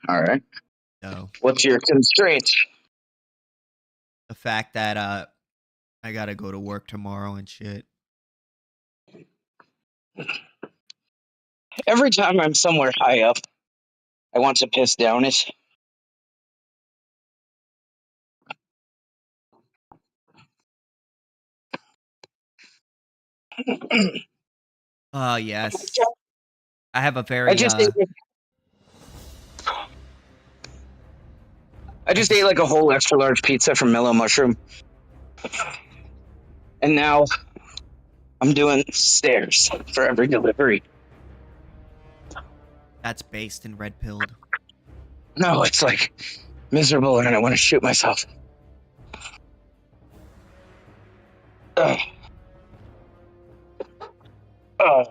All right. So What's your constraint? the fact that I gotta go to work tomorrow and shit. Every time I'm somewhere high up, I want to piss down it. Yes. I have a I very just ate, like a whole extra large pizza from Mellow Mushroom, and now I'm doing stairs for every delivery. that's based in red pilled. No, it's like miserable, and I want to shoot myself. Ugh. Ugh.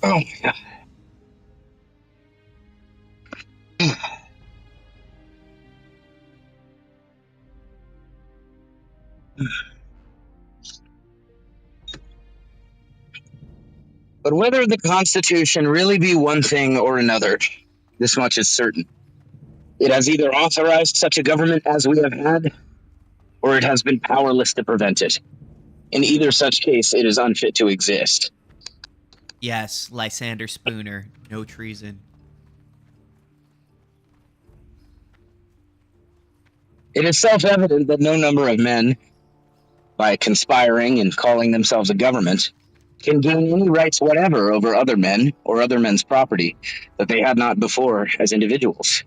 Oh my god. But whether the Constitution really be one thing or another, this much is certain. It has either authorized such a government as we have had, or it has been powerless to prevent it. In either such case, it is unfit to exist. Yes, Lysander Spooner, no treason. It is self-evident that no number of men, by conspiring and calling themselves a government, can gain any rights whatever over other men or other men's property that they had not before as individuals.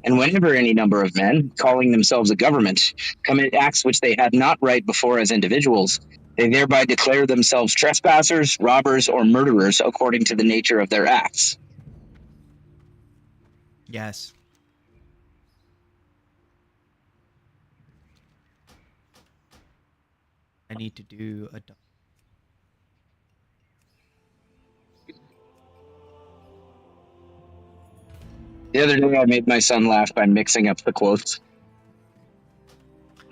And whenever any number of men, calling themselves a government, commit acts which they had not right before as individuals, they thereby declare themselves trespassers, robbers, or murderers according to the nature of their acts. Yes. I need to do a. The other day, I made my son laugh by mixing up the quotes.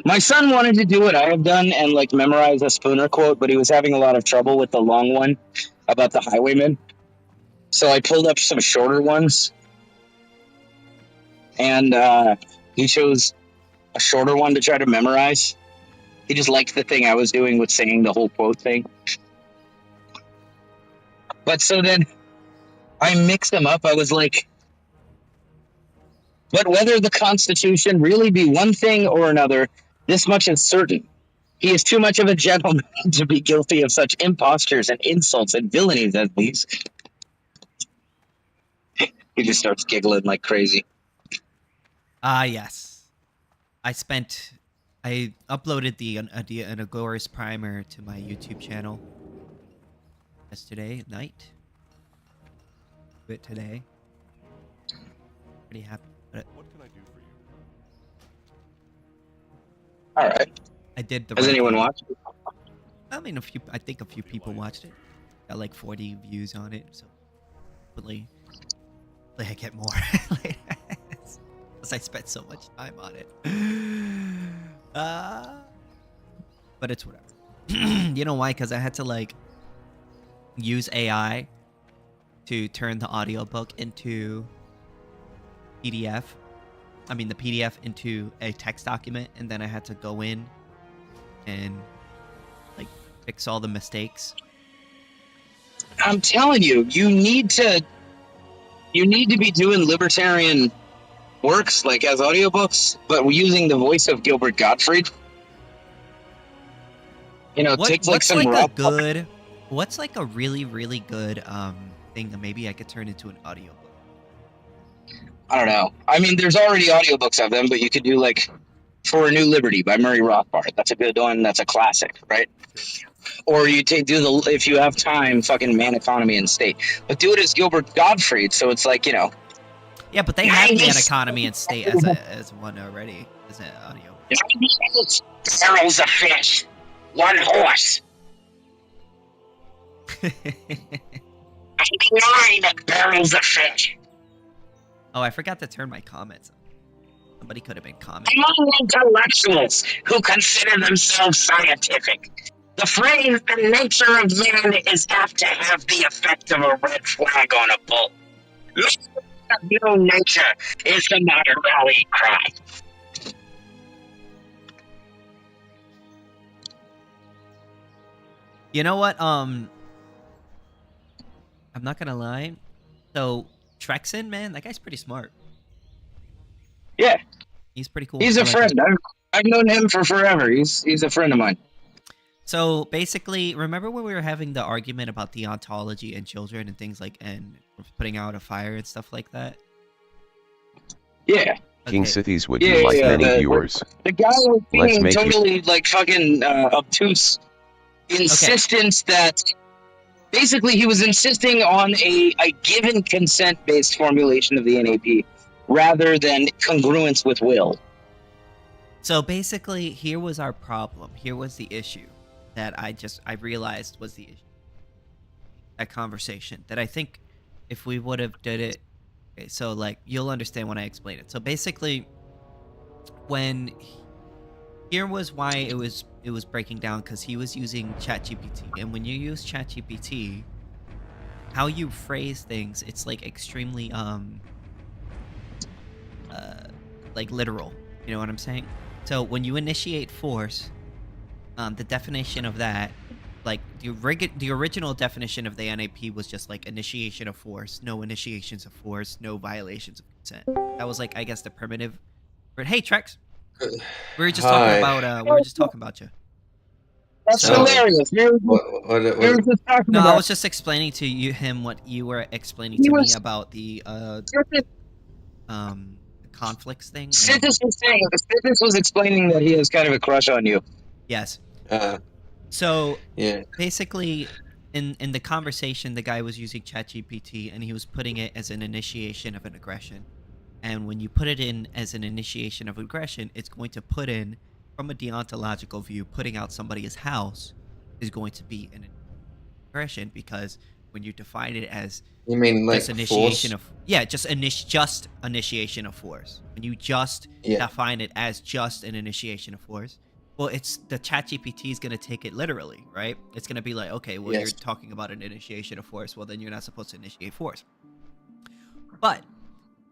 My son wanted to do what I have done and like memorize a Spooner quote, but he was having a lot of trouble with the long one about the highwayman. So I pulled up some shorter ones, and he chose a shorter one to try to memorize. He just liked the thing I was doing with saying the whole quote thing. But so then I mixed them up. I was like, but whether the Constitution really be one thing or another, this much is certain. He is too much of a gentleman to be guilty of such impostures and insults and villainies as these. He just starts giggling like crazy. Yes. I uploaded the Anagoras primer to my YouTube channel yesterday night. Bit today. Pretty happy. But what can I do for you? All right. I did the. Has right anyone thing. watched it? I mean, I think a few people watched it. Got like 40 views on it, so hopefully I get more. Because I spent so much time on it. But it's whatever. You know why? Because I had to like use AI to turn the audiobook into PDF. I mean the PDF into a text document, and then I had to go in and like fix all the mistakes. I'm telling you, you need to be doing libertarian works like as audiobooks, but using the voice of Gilbert Gottfried. You know, take like some what's like a really, really good thing that maybe I could turn into an audiobook? I don't know. I mean, there's already audiobooks of them, but you could do like For a New Liberty by Murray Rothbard. That's a good one. That's a classic, right? Or you if you have time, fucking Man, Economy, and State. But do it as Gilbert Gottfried, so it's like, you know. Yeah, but they have Man, Economy, and State as one already, as an audio. Barrels of fish, one horse. 9 barrels of fish. Oh, I forgot to turn my comments on. Somebody could have been commenting. Among intellectuals who consider themselves scientific, the phrase "the nature of man" is apt to have the effect of a red flag on a bull. Man of no nature is the modern rally cry. You know what? I'm not gonna lie. So Trexen, man, that guy's pretty smart. Yeah, He's pretty cool. he's I a like friend. him. I've known him for forever. He's a friend of mine. So basically, remember when we were having the argument about deontology and children and things like, and putting out a fire and stuff like that? Yeah. KingSithis would be like many viewers. The guy was Let's being make totally like fucking obtuse insistence that basically he was insisting on a given consent based formulation of the NAP rather than congruence with will. So basically, here was our problem. Here was the issue that I realized was the issue. That conversation that I think if we would have did it, okay, so like you'll understand when I explain it. So basically, here was why it was breaking down, because he was using ChatGPT, and when you use ChatGPT, how you phrase things, it's like extremely like literal. You know what I'm saying? So when you initiate force, the definition of that, like the original definition of the NAP was just like initiation of force, no initiations of force, no violations of consent. That was like, I guess, the primitive. But hey, Trex, we were just talking about you. That's hilarious. I was just explaining to him what you were explaining to me about the conflicts thing. Sithis was explaining that he has kind of a crush on you. Yes. So basically, in the conversation, the guy was using ChatGPT, and he was putting it as an initiation of an aggression. And when you put it in as an initiation of aggression, it's going to put in, from a deontological view, putting out somebody's house is going to be an aggression, because when you define it as, you mean like just initiation force? just initiation of force. When you just define it as just an initiation of force, well, it's the ChatGPT is going to take it literally, right? It's going to be like, okay, well, you're talking about an initiation of force. Well, then you're not supposed to initiate force. But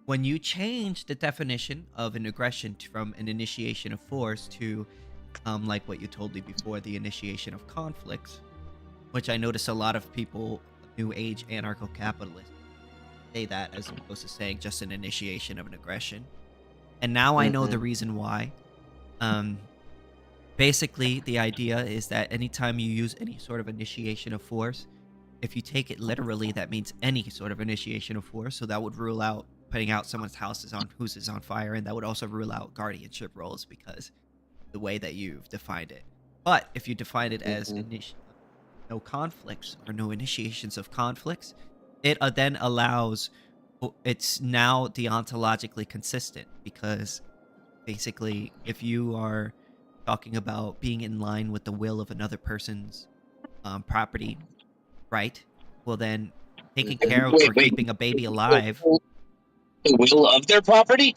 when you change the definition of an aggression from an initiation of force to, like what you told me before, the initiation of conflicts, which I notice a lot of people, New Age anarcho-capitalists, say that as opposed to saying just an initiation of an aggression. And now I know the reason why. Basically, the idea is that anytime you use any sort of initiation of force, if you take it literally, that means any sort of initiation of force. So that would rule out putting out someone's house whose is on fire, and that would also rule out guardianship roles, because the way that you've defined it. But if you define it as no conflicts or no initiations of conflicts, it then allows, it's now deontologically consistent, because basically if you are talking about being in line with the will of another person's property, right? Well, then taking care of or keeping a baby alive. The will of their property?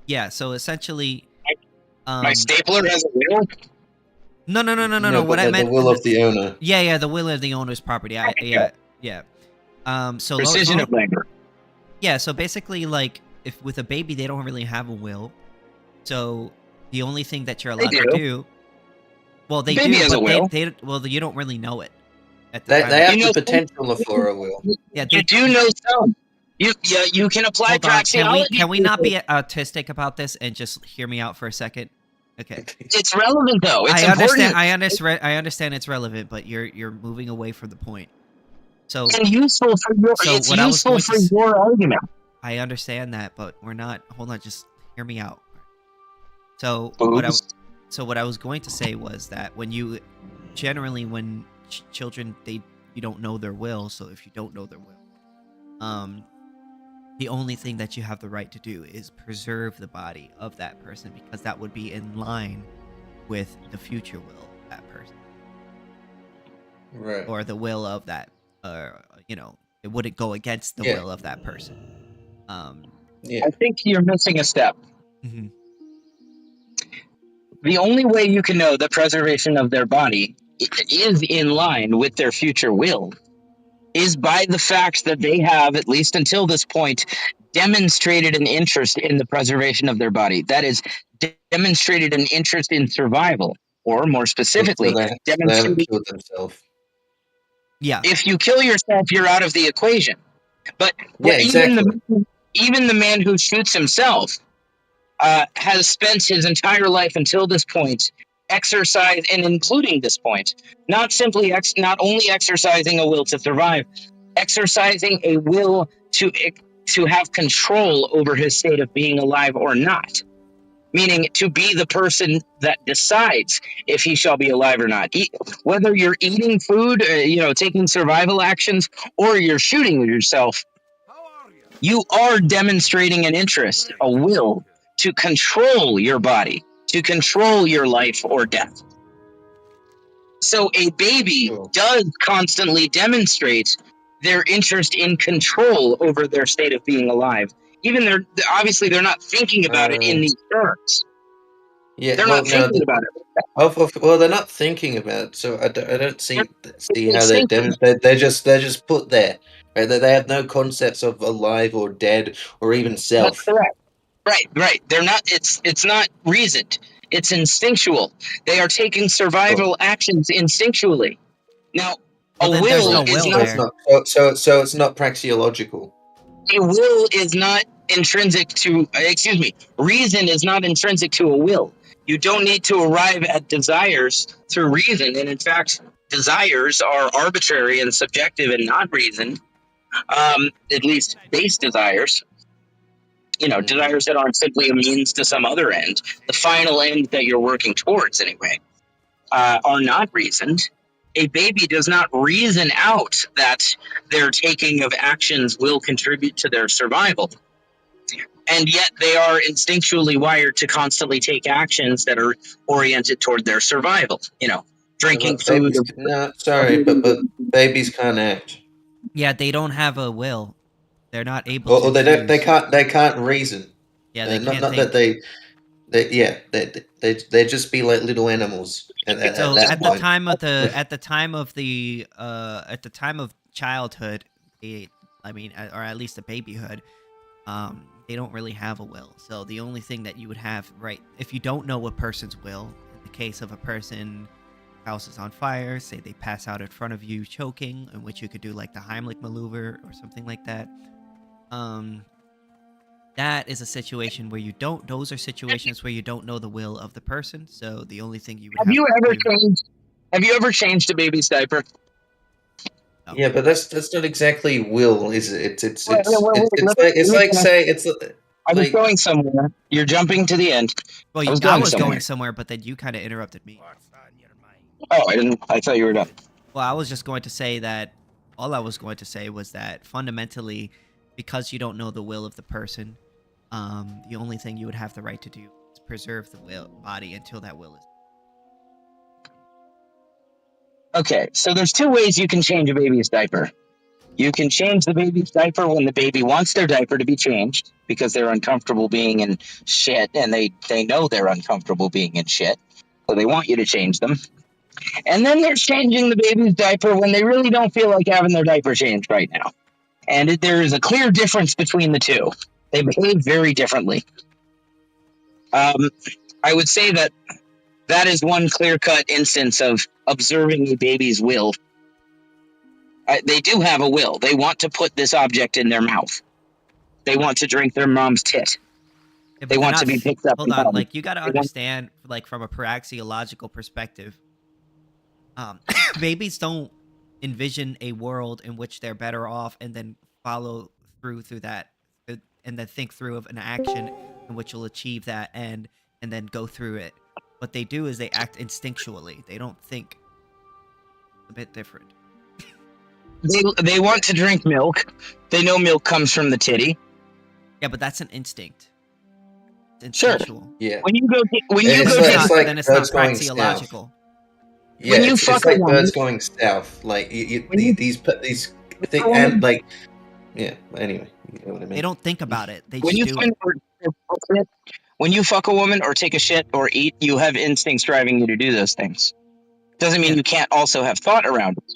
Yeah, so essentially... my stapler has a will? No. What I meant... The will of the owner. Yeah, the will of the owner's property. Yeah. So precision of labor. Yeah, so basically, like, if with a baby, they don't really have a will. So the only thing that you're allowed to do... Well, they do, but well, you don't really know it. They have the potential for a will. Yeah, you do know some. You can apply praxeology. Can we not be autistic about this and just hear me out for a second? Okay. It's relevant, though. It's important. I understand it's relevant, but you're moving away from the point. So and useful for your argument. I understand that, but we're not. Hold on, just hear me out. So what I was going to say was that when children, you don't know their will. So if you don't know their will, the only thing that you have the right to do is preserve the body of that person, because that would be in line with the future will of that person. Right. Or the will of that, it wouldn't go against the will of that person. I think you're missing a step. Mm-hmm. The only way you can know the preservation of their body is in line with their future will is by the fact that they have, at least until this point, demonstrated an interest in the preservation of their body. That is, demonstrated an interest in survival, or more specifically, they haven't demonstrated. killed themselves. Yeah. If you kill yourself, you're out of the equation. But Yeah, exactly. even the man who shoots himself has spent his entire life until this point exercise, and including this point, not only exercising a will to survive, exercising a will to have control over his state of being alive or not. Meaning to be the person that decides if he shall be alive or not. Whether you're eating food, taking survival actions, or you're shooting yourself, you are demonstrating an interest, a will to control your body, to control your life or death. So a baby does constantly demonstrate their interest in control over their state of being alive. Even obviously they're not thinking about it in these terms. Yeah, they're not thinking about it. Well, they're not thinking about it, so I don't see how they're they're just put there. Right? They have no concepts of alive or dead or even self. That's correct. Right. They're not. It's not reasoned. It's instinctual. They are taking survival actions instinctually. Now, Well, a then there's will no is will not. there. So it's not praxeological. A will is not intrinsic to. Excuse me. Reason is not intrinsic to a will. You don't need to arrive at desires through reason, and in fact, desires are arbitrary and subjective and not reasoned. At least base desires. Desires that aren't simply a means to some other end, the final end that you're working towards anyway, are not reasoned. A baby does not reason out that their taking of actions will contribute to their survival. And yet they are instinctually wired to constantly take actions that are oriented toward their survival. Drinking food. But babies can't act. Yeah, they don't have a will. They're not able to. Or they don't. They can't reason. Yeah, they can't not think. that they just be like little animals. So at the time of childhood, or at least the babyhood, they don't really have a will. So the only thing that you would have, right, if you don't know a person's will, in the case of a person, house is on fire, say they pass out in front of you choking, in which you could do like the Heimlich maneuver or something like that. That is a situation where those are situations where you don't know the will of the person. So the only thing you would have you ever changed a baby's diaper? No. Yeah, but that's not exactly will, is it? It's I was going somewhere. You're jumping to the end. Well, I was going somewhere, but then you kind of interrupted me. Oh, I didn't. I thought you were done. Well, I was just going to say that all I was going to say was that fundamentally, because you don't know the will of the person, the only thing you would have the right to do is preserve the body until that will is. Okay, so there's two ways you can change a baby's diaper. You can change the baby's diaper when the baby wants their diaper to be changed because they're uncomfortable being in shit, and they know they're uncomfortable being in shit, so they want you to change them. And then there's changing the baby's diaper when they really don't feel like having their diaper changed right now. And there is a clear difference between the two. They behave very differently. I would say that is one clear-cut instance of observing a baby's will. They do have a will. They want to put this object in their mouth. They want to drink their mom's tit. Yeah, they want to be picked up. Hold on, like you got to understand, like from a praxeological perspective, babies don't envision a world in which they're better off and then follow through that, and then think through of an action in which will achieve that end and then go through it. What they do is they act instinctually. They don't think. It's a bit different. They want to drink milk. They know milk comes from the titty. Yeah, but that's an instinct. It's instinctual. Sure. Yeah. Then it's not praxeological. Yeah, it's like birds going south. Like these things, and like, yeah. Anyway, you know what I mean. They don't think about it. They just do it. When you fuck a woman or take a shit or eat, you have instincts driving you to do those things. Doesn't mean you can't also have thought around it.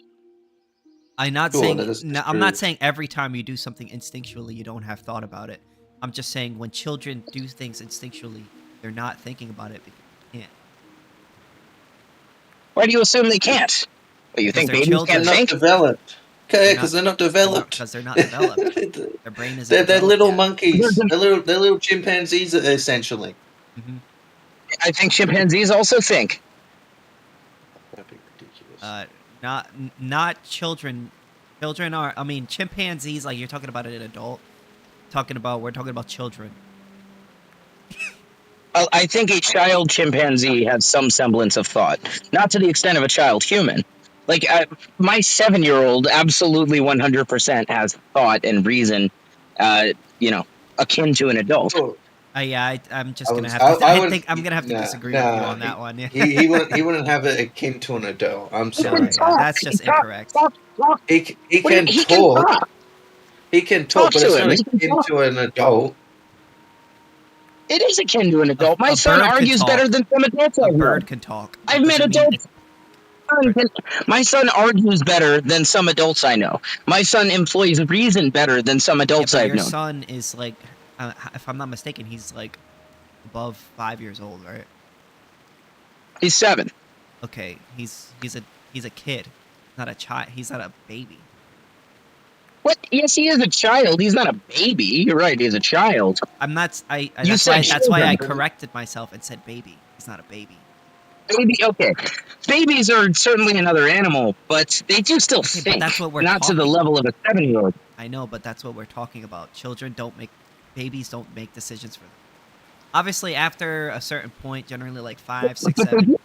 I'm not Sure, saying that is I'm not true. saying every time you do something instinctually you don't have thought about it. I'm just saying when children do things instinctually, they're not thinking about it because they can't. Why do you assume they can't? Well, you Because think they're babies They're can't children. not think? developed. Okay, They're because not. they're not developed. Because they're not developed. Their brain isn't they're developed little yet. monkeys. They're little chimpanzees, essentially. Hmm. I think chimpanzees also think. That'd be ridiculous. Not children. Children are. I mean, chimpanzees. Like you're talking about an adult. We're talking about children. I think a child chimpanzee has some semblance of thought, not to the extent of a child human. Like my 7-year-old, absolutely 100% has thought and reason, akin to an adult. Oh, Yeah, I'm just I gonna was. have to. I I would. think I'm gonna have to disagree with you Nah. on that one. Yeah. He wouldn't. He wouldn't have it akin to an adult. I'm He No, can sorry. yeah, talk. that's He just incorrect. talk. He What do can he can talk. talk. He can Talk talk, but to it's him. not He can akin talk. to an adult. It is akin to an adult. My A son bird can argues better talk. than some adults A I've bird known. can talk. That I've met doesn't mean adults. My son argues better than some adults I know. My son employs reason better than some yeah, adults but I've your known. son is like, if I'm not mistaken, he's like above 5 years old, right? He's 7. Okay, he's a kid, not a child. He's not a baby. What? Yes, he is a child. He's not a baby. You're right. He's a child. I'm not. You said That's why I children. corrected myself and said baby. He's not a baby. Baby. Okay. Babies are certainly another animal, but they do still Okay, think. but that's what we're Not to the talking. level of a 7-year-old. I know, but that's what we're talking about. Babies don't make decisions for them. Obviously, after a certain point, generally like 5, 6, 7,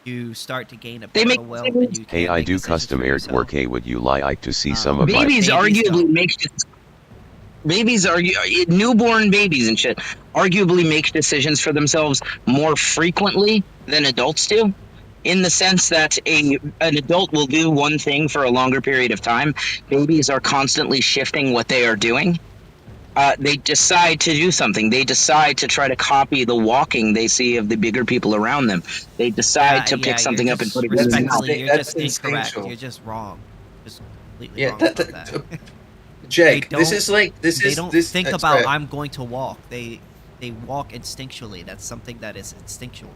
you start to gain a They bit of make a will, and you Hey, can I make do decisions custom for aired yourself. work. Hey, would you like to see some of my Babies Babies arguably don't. make newborn babies and shit arguably make decisions for themselves more frequently than adults do, in the sense that an adult will do one thing for a longer period of time. Babies are constantly shifting what they are doing. They decide to do something. They decide to try to copy the walking they see of the bigger people around them. They decide to pick Yeah, you're something up and put just it in their mouth. respectfully, you're That's just incorrect. instinctual. You're just wrong. Just completely Yeah, wrong about that. Jake, They this don't- is like this They is don't this. think Sorry. about I'm going to walk. They walk instinctually. That's something that is instinctual.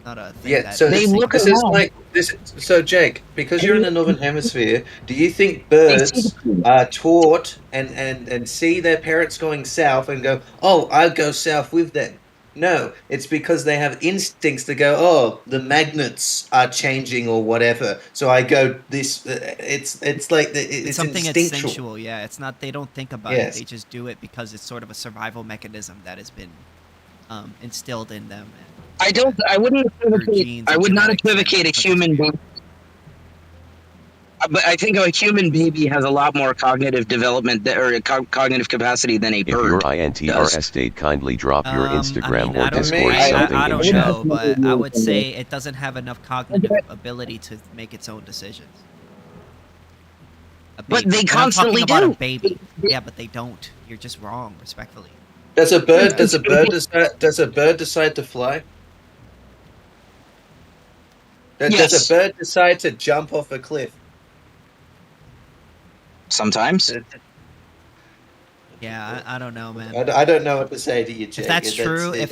Not a thing Yeah, that so They look this is around. like this. So Jake, because you're in the northern hemisphere, do you think They see the birds food. are taught and see their parents going south and go, "Oh, I'll go south with them"? No, it's because they have instincts to go, "Oh, the magnets are changing or whatever," so I go this. It's like it's it's something instinctual. instinctual. Yeah, it's not. They don't think about it. Yes. They just do it because it's sort of a survival mechanism that has been instilled in them. I wouldn't Through equivocate. genes I and would not genetics and equivocate a hunting human experience. being. But I think a human baby has a lot more cognitive development cognitive capacity than a If your bird INTR does. estate, kindly drop your Instagram I or don't, Discord I- something I in don't chat. know, but I would say it doesn't have enough cognitive ability to make its own decisions. A But baby. they And constantly I'm talking about do. a baby. Yeah, but they don't. You're just wrong, respectfully. Does a bird It's- does a bird decide to fly? Does a Yes, bird decide to jump off a cliff? sometimes. Yeah, I don't know, man. I don't know what to say to you, Jake. If that's true, I think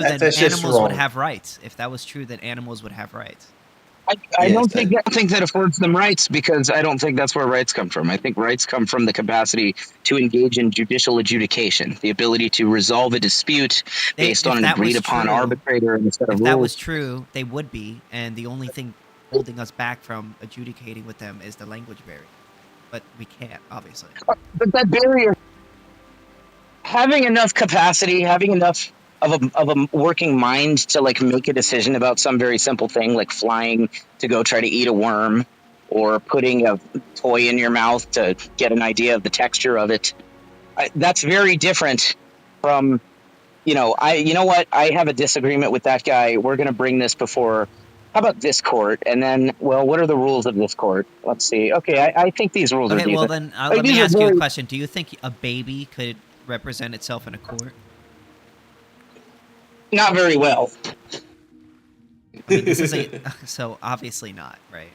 then that's just animals would wrong. have rights. If that was true, then animals would have rights. I Yes, don't think that affords them rights, because I don't think that's where rights come from. I think rights come from the capacity to engage in judicial adjudication, the ability to resolve a dispute based on If an that was agreed upon true, arbitrator and a set of if that was rules. true, they would be, and the only thing holding us back from adjudicating with them is the language barrier. But we can't, obviously. But that barrier, having enough capacity, having enough of a working mind to like make a decision about some very simple thing, like flying to go try to eat a worm, or putting a toy in your mouth to get an idea of the texture of it. That's very different from, you know what, I have a disagreement with that guy. We're going to bring this before. How about this court? And then, well, what are the rules of this court? Let's see. Okay, I think these rules are Okay, decent. well then, Like, let me these are ask you a very- question. Do you think a baby could represent itself in a court? Not very well. I mean, this is so obviously not, right?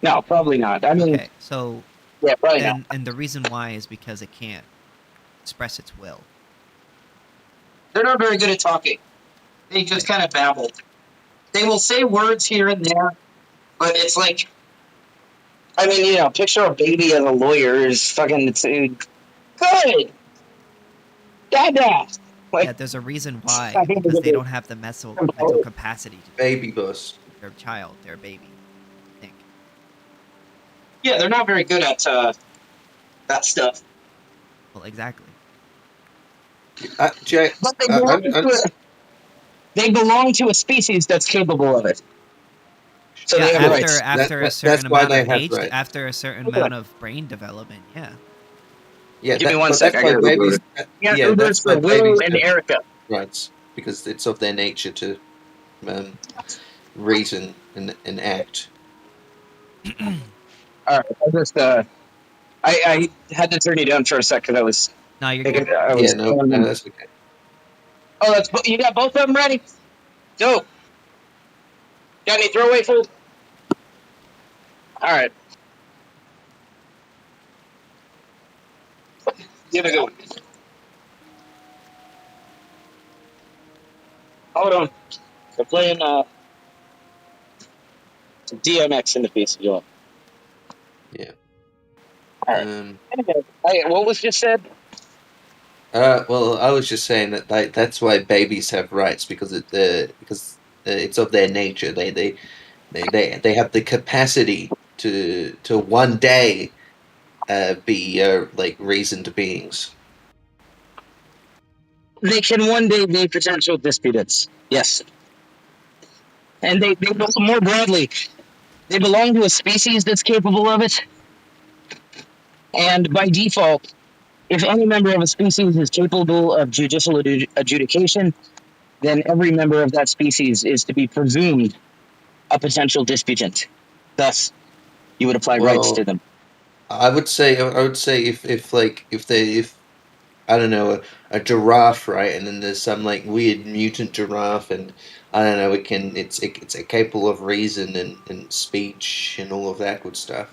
No, probably not. I mean, Okay, so yeah, probably not. and the reason why is because it can't express its will. They're not very good at talking. They just kind of babble. They will say words here and there, but it's like, I mean, picture a baby as a lawyer is fucking, it's good, dada. Like, Yeah, there's a reason I why, think because they they're don't have the mental capacity to do Baby boss. it. They're a child, they're a baby. I think. yeah, they're not very good at that stuff. Well, exactly. Jay, But they belong to a species that's capable of it. So Yeah, they have rights. after a that's certain why amount they of have age, rights. after a certain amount of brain development, yeah. Yeah, Give me one sec. that's I why got babies. Yeah, Yeah, Uber's that's why for Willow babies and have Erica. rights, because it's of their nature to reason and act. All right, I had to turn you down for a sec because I was No, you're thinking. good. Yeah, no, that's okay. Oh, you got both of them ready. Dope. Got any throwaway food? All right. Give it a go. Hold on. We're playing DMX in the piece. You Yeah. All right. What was just said? Well, I was just saying that that's why babies have rights, because it's of their nature. They have the capacity to one day be like reasoned beings. They can one day be potential disputants. Yes. And they more broadly, they belong to a species that's capable of it. And by default, if any member of a species is capable of judicial adjudication, then every member of that species is to be presumed a potential disputant. Thus, you would apply rights to Well, them. I would say if I don't know, a giraffe, right? And then there's some like weird mutant giraffe, and I don't know, it's capable of reason and speech and all of that good stuff.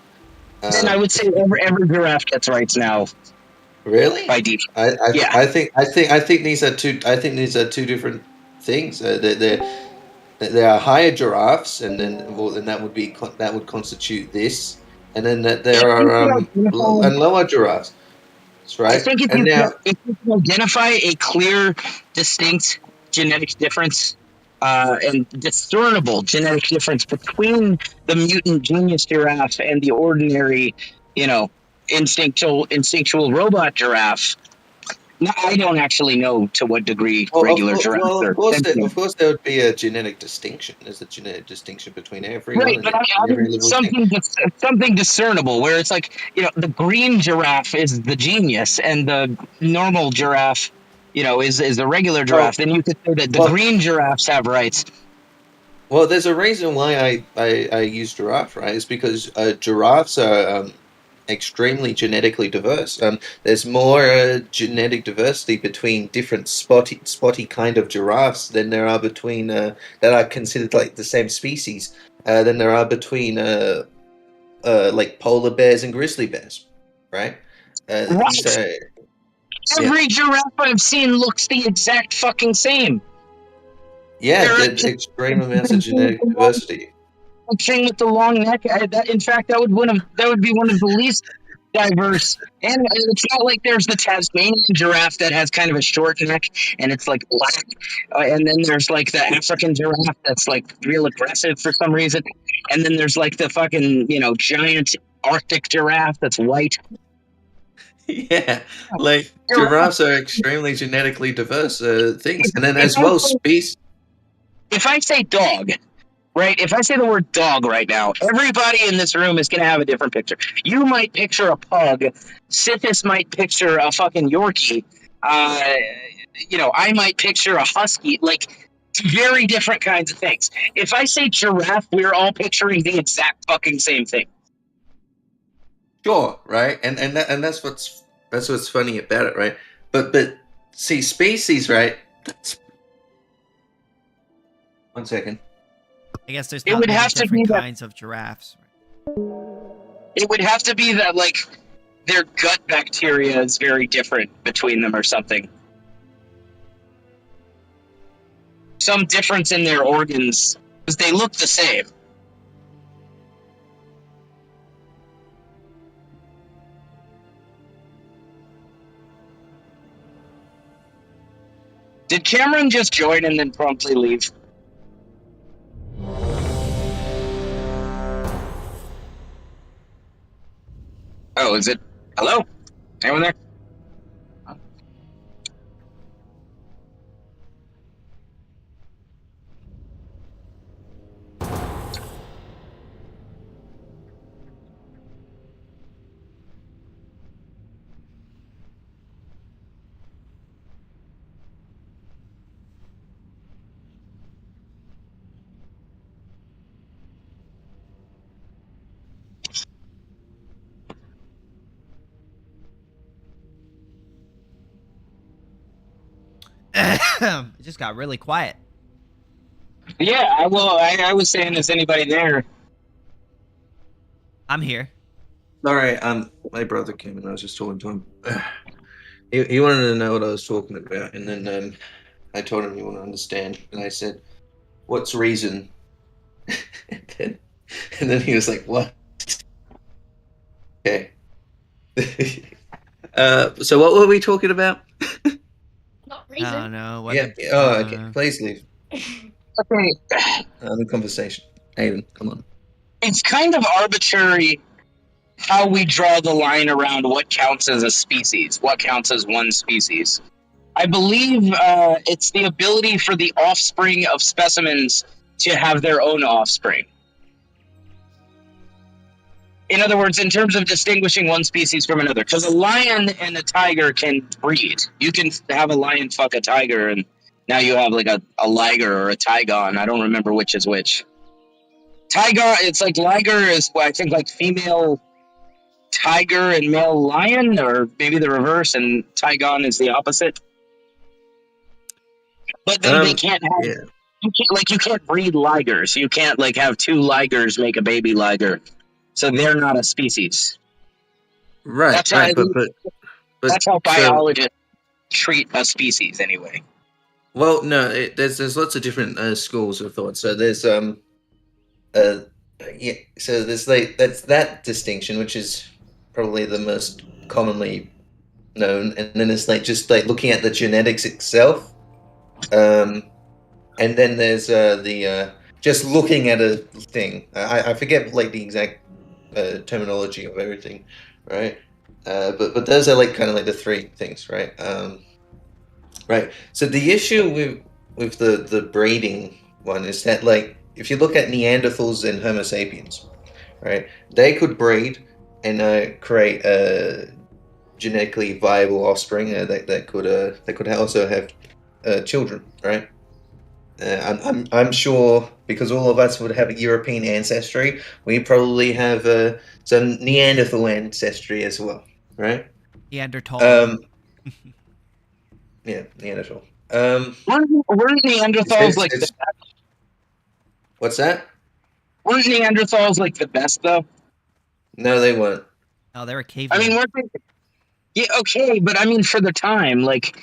Then I would say every giraffe gets rights now Really? by default. I, I, th- Yeah. I think these are two different things. There are higher giraffes, and then that would constitute this, and then that there are and lower giraffes. That's I right. think And now, if you can identify a clear, distinct genetic difference and discernible genetic difference between the mutant genius giraffe and the ordinary, you know, instinctual robot giraffe. No, I don't actually know to what degree regular giraffes of are course, sentient. of course, there would be a genetic distinction. There's a genetic distinction between everyone Right, and but I every mean living thing. something discernible where it's like the green giraffe is the genius and the normal giraffe is the regular Well, giraffe. Then you could say that the well, green giraffes have rights. well. There's a reason why I use giraffe, right? It's because giraffes are extremely genetically diverse. There's more genetic diversity between different spotty kind of giraffes than there are between that are considered like the same species than there are between like polar bears and grizzly bears, right? These What? are yeah, Every giraffe I've seen looks the exact fucking same. yeah, They're the extreme amounts of genetic diversity. thing with the long neck. In fact, that would be one of the least diverse. And it's not like there's the Tasmanian giraffe that has kind of a short neck and it's like black, and then there's like the African giraffe that's like real aggressive for some reason, and then there's like the fucking giant Arctic giraffe that's white. Yeah, like Giraffe. giraffes are extremely genetically diverse things, and then If as I well, say, if I say dog, right? If I say the word dog right now, everybody in this room is going to have a different picture. You might picture a pug. Sithis might picture a fucking Yorkie. Uh, I might picture a husky. Like, very different kinds of things. If I say giraffe, we're all picturing the exact fucking same thing. sure, right, and that's what's funny about it, right? But see, species, right? One second. I guess there's It not would many have to be different that- kinds of giraffes. It would have to be that, like, their gut bacteria is very different between them or something. Some difference in their organs, because they look the same. Did Cameron just join and then promptly leave? Oh, is it? Hello? Anyone there? It just got really quiet. Yeah, I was saying, is anybody there? I'm here. All right. My brother came and I was just talking to him. He wanted to know what I was talking about, and then I told him you want to understand, and I said, "What's reason?" and then he was like, "What?" Okay. So what were we talking about? Not I reason. don't know. Yeah. Oh, okay. Please leave. Okay, The conversation. Aiden, come on. it's kind of arbitrary how we draw the line around what counts as a species, what counts as one species. I believe it's the ability for the offspring of specimens to have their own offspring. In other words, in terms of distinguishing one species from another, because a lion and a tiger can breed. You can have a lion fuck a tiger, and now you have like a liger or a tigon. I don't remember which is which. Tigon, it's like liger is, I think, like female tiger and male lion, or maybe the reverse, and tigon is the opposite. But then they can't have. Yeah. You can't breed ligers. You can't like have two ligers make a baby liger, so they're not a species. Right. That's how Right. But that's how so, biologists treat a species, anyway. well, no. There's lots of different schools of thought. So there's yeah. So there's like that's that distinction, which is probably the most commonly known, and then it's like just like looking at the genetics itself. And then there's the just looking at a thing. I forget like the exact terminology of everything, right? But those are like kind of like the three things, right? Right. So the issue with the breeding one is that like if you look at Neanderthals and Homo sapiens, right? They could breed and create a genetically viable offspring that could also have children, right? I'm sure because all of us would have European ancestry, we probably have some Neanderthal ancestry as well, right? Neanderthal. Yeah, Neanderthal. Weren't Neanderthals like the, What's that? weren't Neanderthals like the best though? No, they weren't. Oh, they were cavemen. I mean, weren't they? Yeah, okay, but I mean for the time, like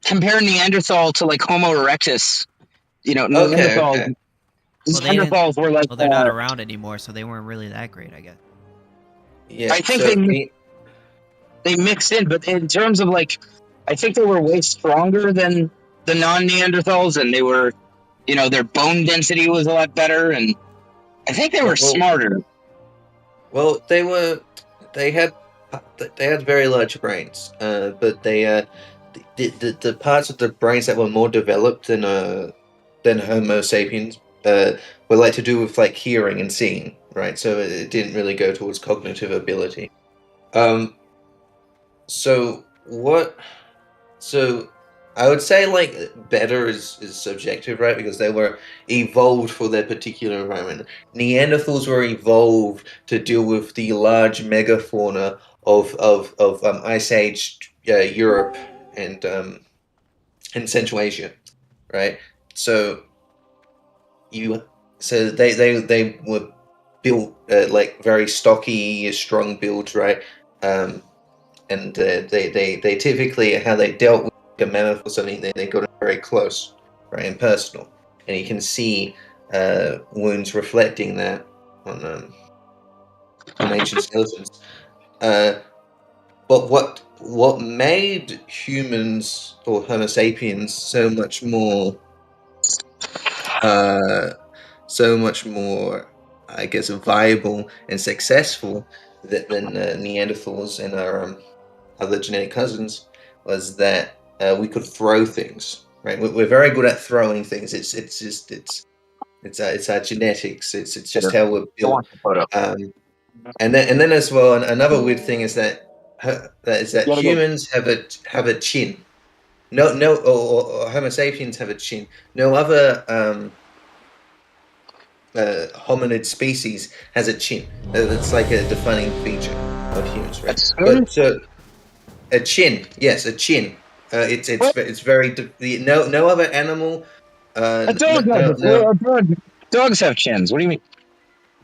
compare Neanderthal to like Homo erectus. You know, Neanderthals. Okay. Well, they didn't- Neanderthals were like. Well, they're not around anymore, so they weren't really that great, I guess. Yeah, I think so they mixed in, but in terms of like, I think they were way stronger than the non-Neanderthals, and they were, you know, their bone density was a lot better, and I think they were smarter. well, they had very large brains, but the parts of the brains that were more developed than Homo sapiens were like to do with like hearing and seeing, right? So it didn't really go towards cognitive ability. So what? So I would say like better is subjective, right? Because they were evolved for their particular environment. Neanderthals were evolved to deal with the large megafauna of Ice Age Europe and in Central Asia, right? So they were built like very stocky, strong builds, right? And they typically, how they dealt with a mammoth or something, they got very close, right, and personal, and you can see wounds reflecting that on ancient skeletons. But what made humans or Homo sapiens uh, so much more, I guess, viable and successful than Neanderthals and our other genetic cousins was that we could throw things. Right, we're very good at throwing things. It's our genetics. It's just how we're I built. want the photo. And then as well, another weird thing is that Gotta go. humans have a chin. No, or Homo sapiens have a chin. No other hominid species has a chin. That's like a defining feature of humans, right? That's But so a chin, yes, a chin. It's very no other animal. a dog has it. No, Dogs have chins. What do you mean?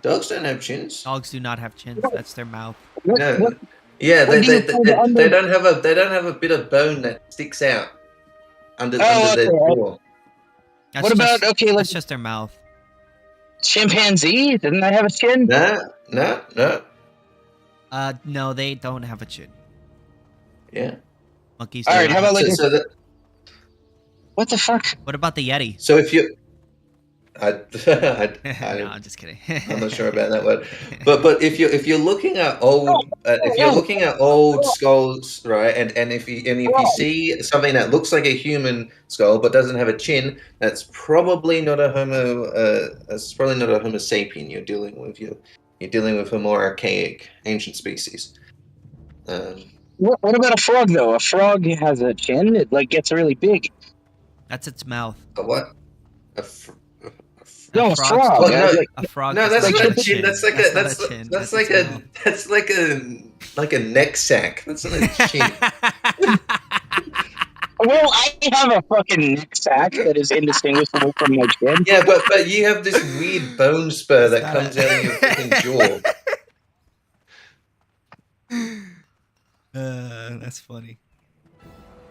dogs don't have chins. Dogs do not have chins. That's their mouth. No, yeah, What do you find they under? don't have a bit of bone that sticks out under Oh, their okay. jaw. That's What about just okay? Like that's just their mouth. chimpanzee, doesn't that have a chin? No. No, they don't have a chin. Yeah. Monkeys All do right, not how have about like chins. what the fuck? What about the Yeti? So if you, I, No, I'm just kidding. I'm not sure about that one, but if you're looking at old skulls, right, and if you see something that looks like a human skull but doesn't have a chin, that's probably not a Homo sapien you're dealing with. You're dealing with a more archaic, ancient species. What about a frog though? A frog has a chin. It like gets really big. That's its mouth. A what? A fr- a No, a Frogs frog. do Oh not. no, A frog no, does that's not not have a a chin. chin. That's like That's a not a chin. that's That's like its a mouth. that's like a neck sack. That's not a chin. Well, I have a fucking neck sack that is indistinguishable from my chin. Yeah, but you have this weird bone spur It's that not comes out of your fucking jaw. That's funny.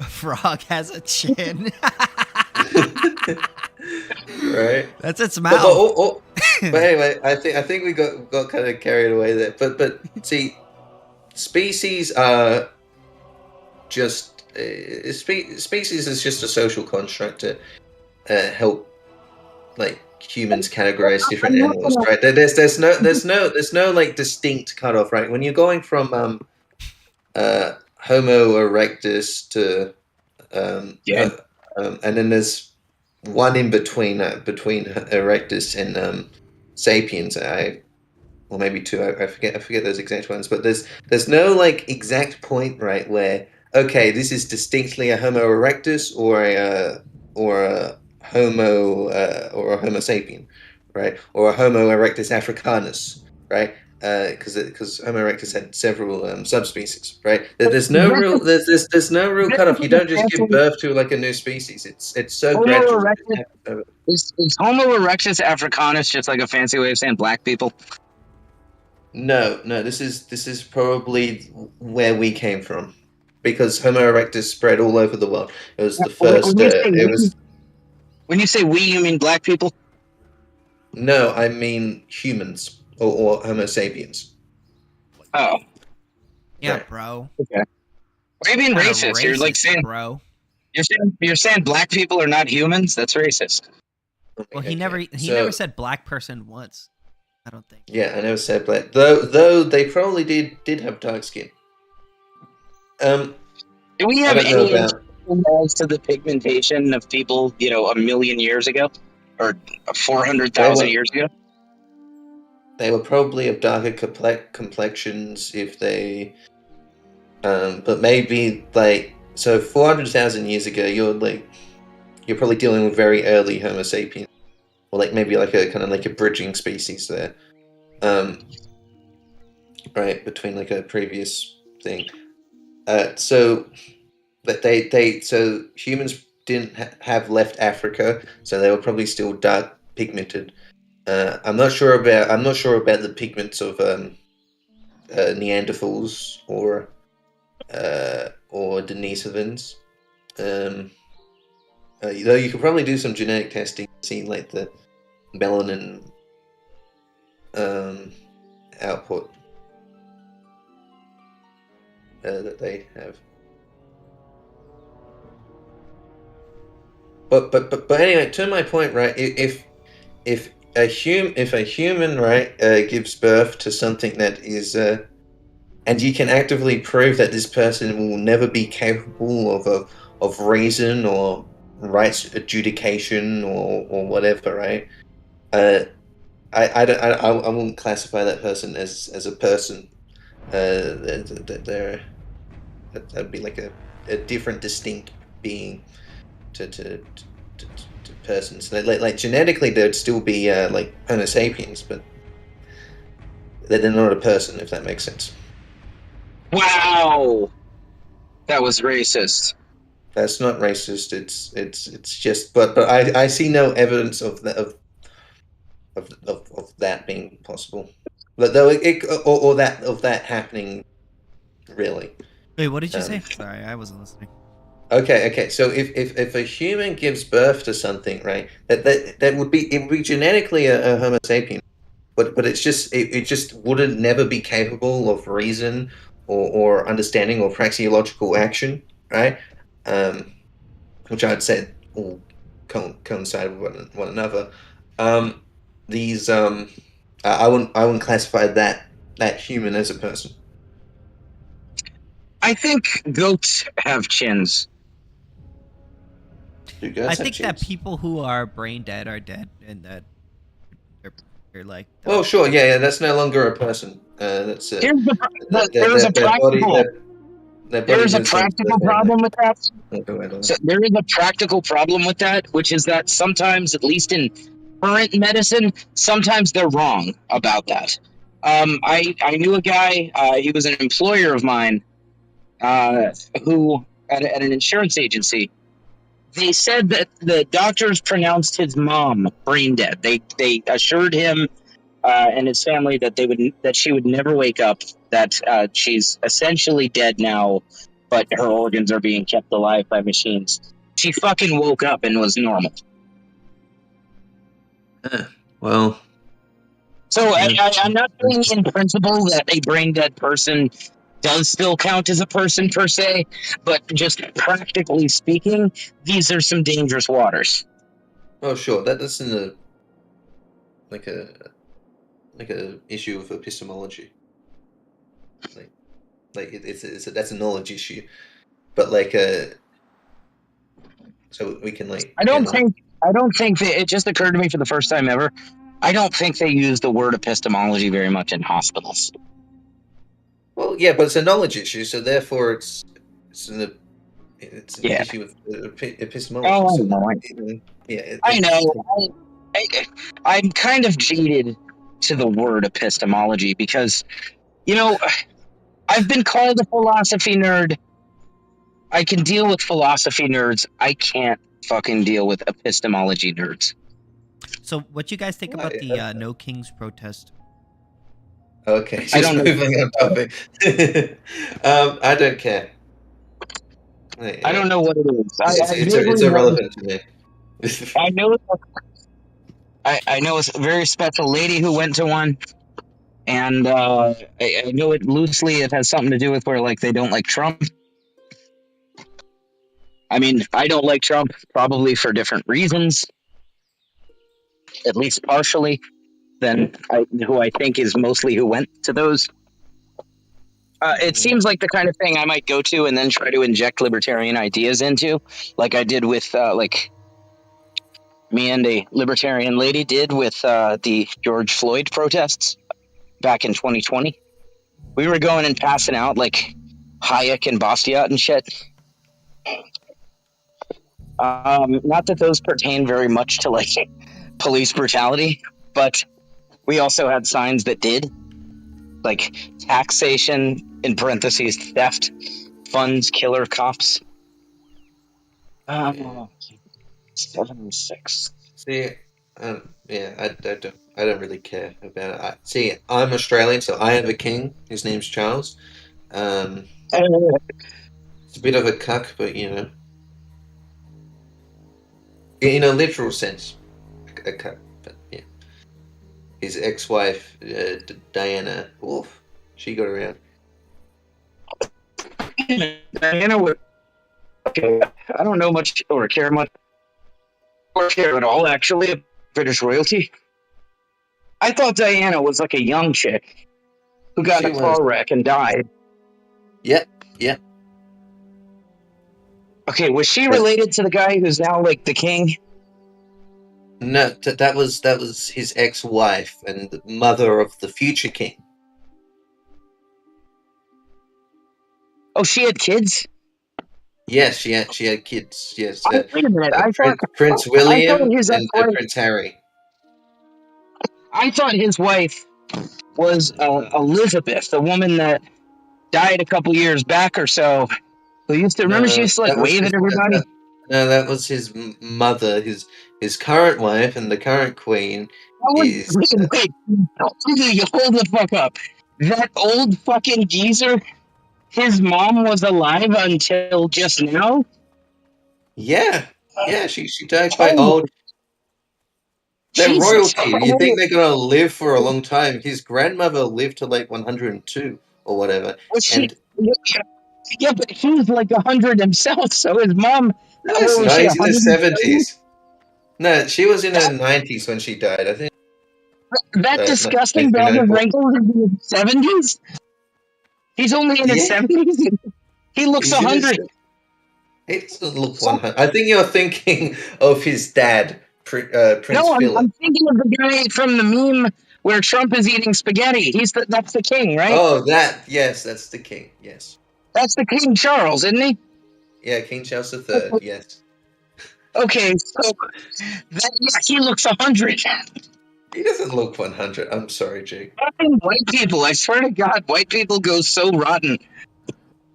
A frog has a chin. Right? That's its But mouth. but anyway, I think we got kind of carried away there. But see, species are just species is just a social construct to help like humans categorize different animals, right? There's no like distinct cutoff, right? When you're going from Homo erectus to Yeah. and then there's one in between erectus and sapiens. Or maybe two. I forget those exact ones, but there's no like exact point, right, where this is distinctly a Homo erectus or a Homo sapien, right, or a Homo erectus africanus, right? Because Homo erectus had several subspecies, right? There's no real cutoff. You don't just give birth to like a new species. It's so Homo gradual. erectus is Homo erectus africanus just like a fancy way of saying black people? No. This is probably where we came from, because Homo erectus spread all over the world. It was the first. When you say we, you mean black people? No, I mean humans or Homo sapiens. Oh, Yeah, Right. bro. okay. Why are you being Kinda racist? You're like saying bro. you're saying black people are not humans. That's racist. Well, he never So- never said black person once. I don't think. Yeah, I never said black. Though they probably did have dark skin. Do we I have don't know any about. as to the pigmentation of people, a million years ago, or They 400,000 were years ago? they were probably of darker complexions if they. But maybe like 400,000 years ago, you're probably dealing with very early Homo sapiens, or like maybe like a kind of like a bridging species there, right, between like a previous thing. So that so humans didn't have left Africa, so they were probably still dark pigmented. I'm not sure about the pigments of Neanderthals or Denisovans. Though you could probably do some genetic testing, see like the melanin output that they have. But anyway, to my point, right? If a human, right, gives birth to something that is, and you can actively prove that this person will never be capable of reason or rights adjudication or whatever, right? I wouldn't classify that person as a person. That'd be like a different, distinct being to persons. Like genetically, there'd still be like Homo sapiens, but they're not a person, if that makes sense. Wow, that was racist. That's not racist. It's just. But I see no evidence of that of that being possible. But though or that of that happening, really. Wait, what did you say? Sorry, I wasn't listening. Okay. So if a human gives birth to something, right, that would be genetically a Homo sapien, but it's just it just wouldn't never be capable of reason or understanding or praxeological action, right? Which I'd say all coincide with one another. These I wouldn't classify that human as a person. I think goats have chins. I think that people who are brain dead are dead, and that they're like. Well, sure, yeah, that's no longer a person. That's There is a practical. There is a practical problem with that. So there is a practical problem with that, which is that sometimes, at least in current medicine, sometimes they're wrong about that. I knew a guy. He was an employer of mine, who at an insurance agency. They said that the doctors pronounced his mom brain dead. They assured him and his family that she would never wake up. That she's essentially dead now, but her organs are being kept alive by machines. She fucking woke up and was normal. Well, so I'm not saying in principle that a brain dead person does still count as a person per se, but just practically speaking, these are some dangerous waters. Oh, sure. That's in the like a issue of epistemology. Like that's a knowledge issue, but so we can like. I don't think it just occurred to me for the first time ever. I don't think they use the word epistemology very much in hospitals. Well, yeah, but it's a knowledge issue, so therefore it's an issue of epistemology. Oh, so, I know. I'm kind of jaded to the word epistemology because, I've been called a philosophy nerd. I can deal with philosophy nerds. I can't fucking deal with epistemology nerds. So, what you guys think about the No Kings protest? Okay, just moving on topic. I don't care. I don't know what it is. It's irrelevant to me. I know a very special lady who went to one, and I know it loosely. It has something to do with where they don't like Trump. I mean, I don't like Trump probably for different reasons, at least partially, than who I think is mostly who went to those. It seems like the kind of thing I might go to and then try to inject libertarian ideas into, like I did with me and a libertarian lady did with the George Floyd protests back in 2020. We were going and passing out like Hayek and Bastiat and shit. Not that those pertain very much to police brutality, but we also had signs that did, like taxation in parentheses theft funds killer cops. Um, 76. See, I don't really care about it. See, I'm Australian, so I have a king. His name's Charles. Um, it's a bit of a cuck, but in a literal sense, a cuck. But yeah, his ex-wife, Diana. Oof, she got around. Diana would. Okay, I don't know much or care much or care at all, actually, of British royalty. I thought Diana was like a young chick who got She in a was. car wreck and died. Yep, yep. Okay, was she But related to the guy who's now like the king? no, that was his ex-wife and the mother of the future king. Oh, she had kids? Yes, she had kids. Yes, Wait a minute. Prince I thought William his and ex-wife. Prince Harry. I thought his wife was Elizabeth, the woman that died a couple years back or so. Who used to remember? She No, used to like that was wave his. at everybody. No, that was his mother. His current wife and the current queen is. Wait. You hold the fuck up. That old fucking geezer. His mom was alive until just now. Yeah, yeah. She died quite Oh, old. They're Jesus! royalty. You think they're gonna live for a long time? His grandmother lived to like 102 or whatever, Was she? and Yeah, but he was like 100 himself. So his mom, what yes, was no, she? he's in his 130? 70s. No, she was in her 90s when she died. I think. That No, disgusting bag of 1994. wrinkles in his 70s. He's only in his Yeah, 70s. He looks he's in his. 100. It doesn't look So, 100. I think you're thinking of his dad, Prince no, Philip. I'm thinking of the guy from the meme where Trump is eating spaghetti. That's the king, right? Oh, yes, that's the king. Yes, That's the King Charles, isn't he? yeah, King Charles III. Yes, Okay, so yeah, he looks 100. he doesn't look 100. I'm sorry, Jake. Fucking white people, I swear to God, white people go so rotten.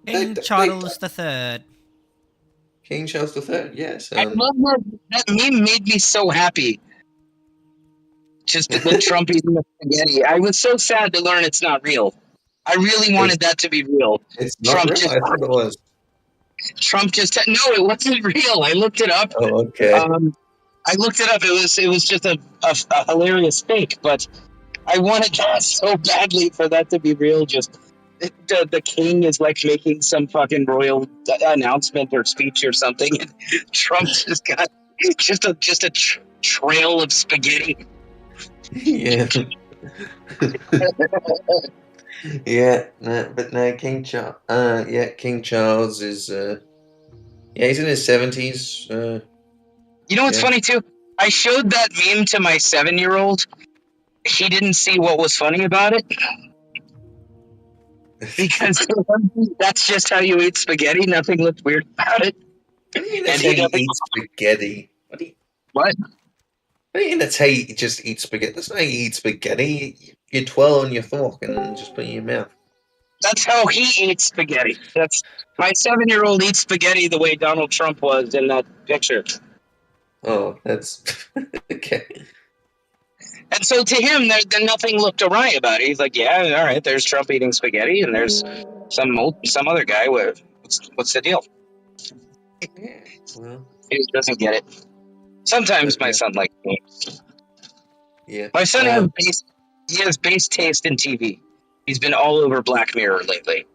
King Charles the Third. King Charles III. Yes. I love that meme made me so happy. Just with Trump eating the spaghetti. I was so sad to learn it's not real. I really it's wanted that to be real. it's not Trump real. just I thought it was. no, it wasn't real. I looked it up. Oh, okay. I looked it up. It was just a hilarious fake, but I wanted that so badly for that to be real. Just the king is like making some fucking royal announcement or speech or something. And Trump just got just a trail of spaghetti. Yeah. Yeah. No, but no, King Charles. Yeah, King Charles is. Yeah, he's in his 70s. You know what's Yeah. funny too? I showed that meme to my 7-year-old. He didn't see what was funny about it because that's just how you eat spaghetti. Nothing looked weird about it. What do you mean And that's how he you doesn't. eat spaghetti? What? What do you mean that's how you just eat spaghetti? That's not how you eat spaghetti. You twirl on your fork and then just put it in your mouth. That's how he eats spaghetti. That's my 7-year-old eats spaghetti the way Donald Trump was in that picture. Oh, that's okay. And so to him, there nothing looked awry about it. He's like, yeah, all right. There's Trump eating spaghetti, and there's some other guy with what's the deal? Yeah. Well, He doesn't get it. Sometimes but my no, son likes me. yeah. My son has base taste in TV. He's been all over Black Mirror lately.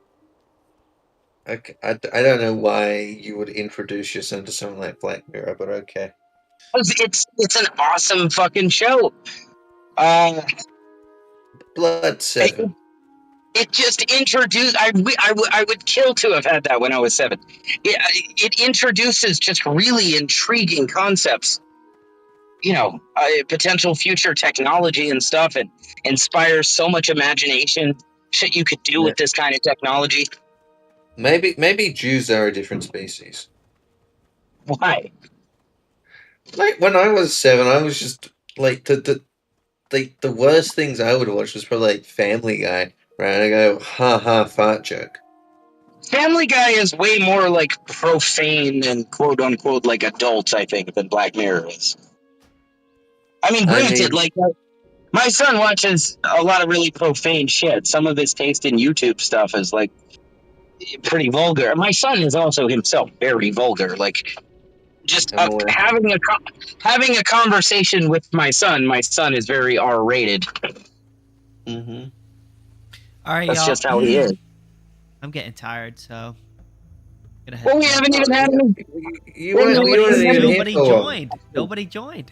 I don't know why you would introduce your son to something like Black Mirror, but okay. It's an awesome fucking show. Uh, Blood 7. it just introduced. I would kill to have had that when I was 7. It introduces just really intriguing concepts. Potential future technology and stuff, and inspires so much imagination. Shit you could do Yeah. with this kind of technology. Maybe Jews are a different species. Why? Like when I was 7, I was just like the worst things I would watch was probably like Family Guy, right? I go, ha ha, fart joke. Family Guy is way more like profane and quote unquote like adult, I think, than Black Mirror is. I mean, I granted, mean, like my son watches a lot of really profane shit. Some of his taste in YouTube stuff is like pretty vulgar. My son is also himself very vulgar. Like just I'm aware. having a conversation with my son. My son is very R rated. Mm-hmm. All right, That's y'all. just how he is. I'm getting tired, so gonna head Well, to we bed. haven't even had You weren't even here Nobody for. joined. Nobody joined.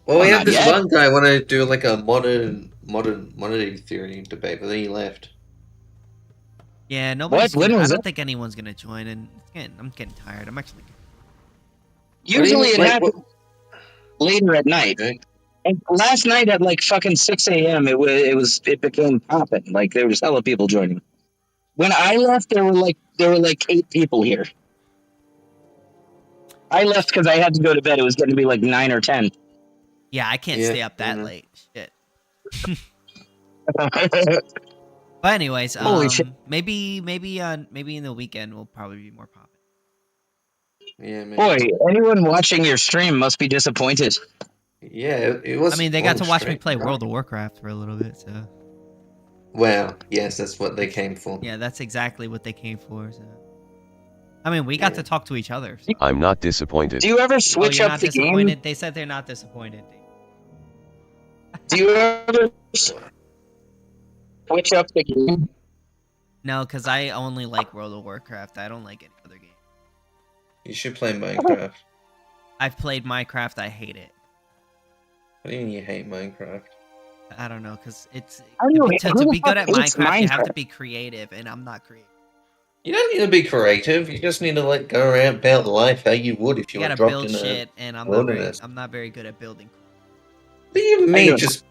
Well, we Well, had not this yet. one guy want to do like a modernity theory debate, but then he left. Yeah, nobody's. When I was don't it? think anyone's gonna join, and I'm getting tired. I'm actually. Usually it happens What? later at night. Okay. And last night at like fucking 6 a.m. It became popping. Like there was hella people joining. When I left, there were like 8 people here. I left because I had to go to bed. It was going to be like 9 or 10. Yeah, I can't Yeah, stay up that mhm. late. Shit. But anyways, Holy shit. maybe in the weekend we'll probably be more popping. Yeah, man. Boy, anyone watching your stream must be disappointed. Yeah, it was. I mean, they got to long watch me straight, play right? World of Warcraft for a little bit, so Well, yes, that's what they came for. yeah, that's exactly what they came for. So, I mean, we got to talk to each other. So. I'm not disappointed. Do you ever Oh, switch you're up not the disappointed? game? They said they're not disappointed. Do you ever switch up the game? No, because I only like World of Warcraft. I don't like any other game. You should play Minecraft. I've played Minecraft. I hate it. What do you mean you hate Minecraft? I don't know, because it's I don't know, to be good at hates Minecraft, you have to Minecraft? be creative, and I'm not creative. You don't need to be creative. You just need to like go around about life how you would if you You were gotta dropped build in a shit, and wilderness. I'm not very good at building. What do you I mean? know. Just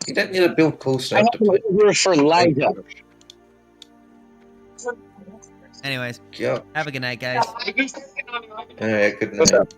you don't need to build cool I stuff have to to play. over for Liza. Anyways, Yeah. have a good night, guys. All right. Good What's night. up?